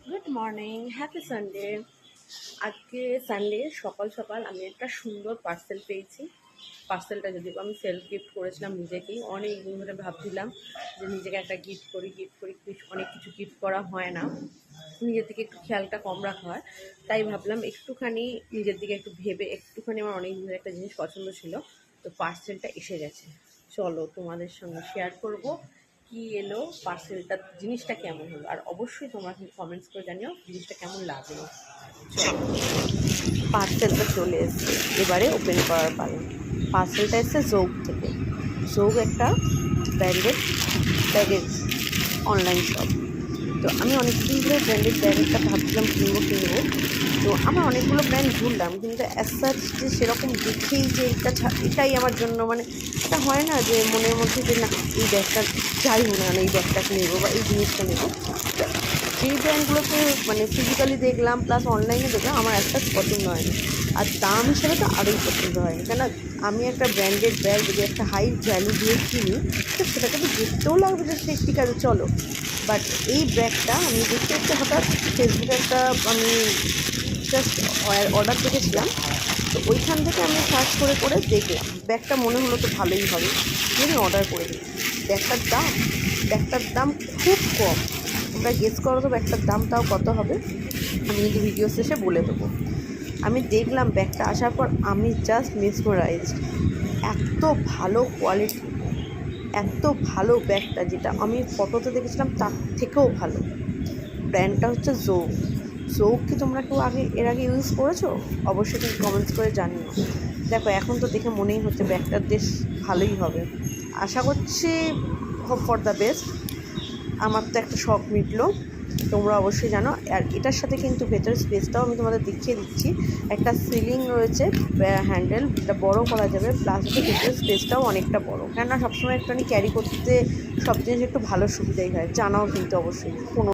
Good morning, happy Sunday. আজকে Sunday সকাল সকাল আমি একটা সুন্দর পার্সেল পেয়েছি। পার্সেলটা যদিও আমি সেলফ গিফট করেছিলাম নিজেকেই। অনেক দিন ধরে ভাবছিলাম যে নিজেকে একটা গিফট করি। অনেক কিছু গিফট করা হয় না, নিজের দিকে একটু খেয়ালটা কম রাখা হয়। তাই ভাবলাম একটুখানি নিজের দিকে একটু ভেবে একটুখানি আমার অনেক দিনের একটা জিনিস পছন্দ ছিল, তো পার্সেলটা এসে গেছে। চলো তোমাদের সঙ্গে শেয়ার করব কি এলো, পার্সেলটা জিনিসটা কেমন হলো, আর অবশ্যই তোমরা কিন্তু কমেন্টস করে জানিও জিনিসটা কেমন লাগলো। চলো, পার্সেলটা চলে এসেছে, এবারে ওপেন করার পালা। পার্সেলটা এসেছে জোগ থেকে। জোগ একটা ব্র্যান্ডেড ব্যাগের অনলাইন শপ। তো আমি অনেকদিন ধরে ব্র্যান্ডেড ব্যাগ একটা ভাবছিলাম কিনবো। তো আমার অনেকগুলো ব্র্যান্ড ঘুরলাম, কিন্তু অ্যাজ সাচ যে সেরকম দেখেই যে এটাই আমার জন্য, মানে এটা হয় না যে মনের মধ্যে যে না এই ব্যাগটা যাই হোক না এই ব্যাগটাকে নেবো বা এই জিনিসটা নেবো। যেই ব্র্যান্ডগুলোতে মানে ফিজিক্যালি দেখলাম প্লাস অনলাইনে দেখলাম, আমার একটা পছন্দ হয়নি। আর দাম হিসেবে তো আরোই পছন্দ হয়নি, কেন আমি একটা ব্র্যান্ডেড ব্যাগ যদি একটা হাই ভ্যালু দিয়ে কিনি, তো সেটাকে তো দেখতেও লাগবে যে সে ঠিক আছে চলো। বাট এই ব্যাগটা আমি দেখতে দেখতে হঠাৎ ফেসবুকে একটা আমি জাস্ট অর্ডার দেখেছিলাম। তো ওইখান থেকে আমি সার্চ করে দেখলাম, ব্যাগটা মনে হলো তো ভালোই হবে, আমি অর্ডার করে দিই। ব্যাগটার দাম খুব কম। তোমরা গেস করো তো ব্যাগটার দামটাও কত হবে, আমি কিন্তু ভিডিও শেষে বলে দেবো। আমি দেখলাম ব্যাগটা আসার পর আমি জাস্ট মেসমেরাইজড। এত ভালো কোয়ালিটি, এত ভালো ব্যাগটা, যেটা আমি ফটোতে দেখেছিলাম তার থেকেও ভালো। ব্র্যান্ডটা হচ্ছে জোগ। জোগ কি তোমরা কেউ এর আগে ইউজ করেছো? অবশ্যই তুমি কমেন্টস করে জানিও। দেখো এখন তো দেখে মনেই হচ্ছে ব্যাগটার বেশ ভালোই হবে। আশা করছি হোপ ফর দ্য বেস্ট। আমার তো একটা শখ মিটলো, তোমরা অবশ্যই জানো। আর এটার সাথে কিন্তু ভেতরের স্পেসটাও আমি তোমাদের দেখিয়ে দিচ্ছি। একটা সিলিং রয়েছে, হ্যান্ডেল, যেটা বড় করা যাবে, প্লাস হচ্ছে ভেতরের স্পেসটাও অনেকটা বড়। কেননা সবসময় একটুখানি ক্যারি করতে সব জিনিস একটু ভালো সুবিধাই হয়, জানাও কিন্তু অবশ্যই।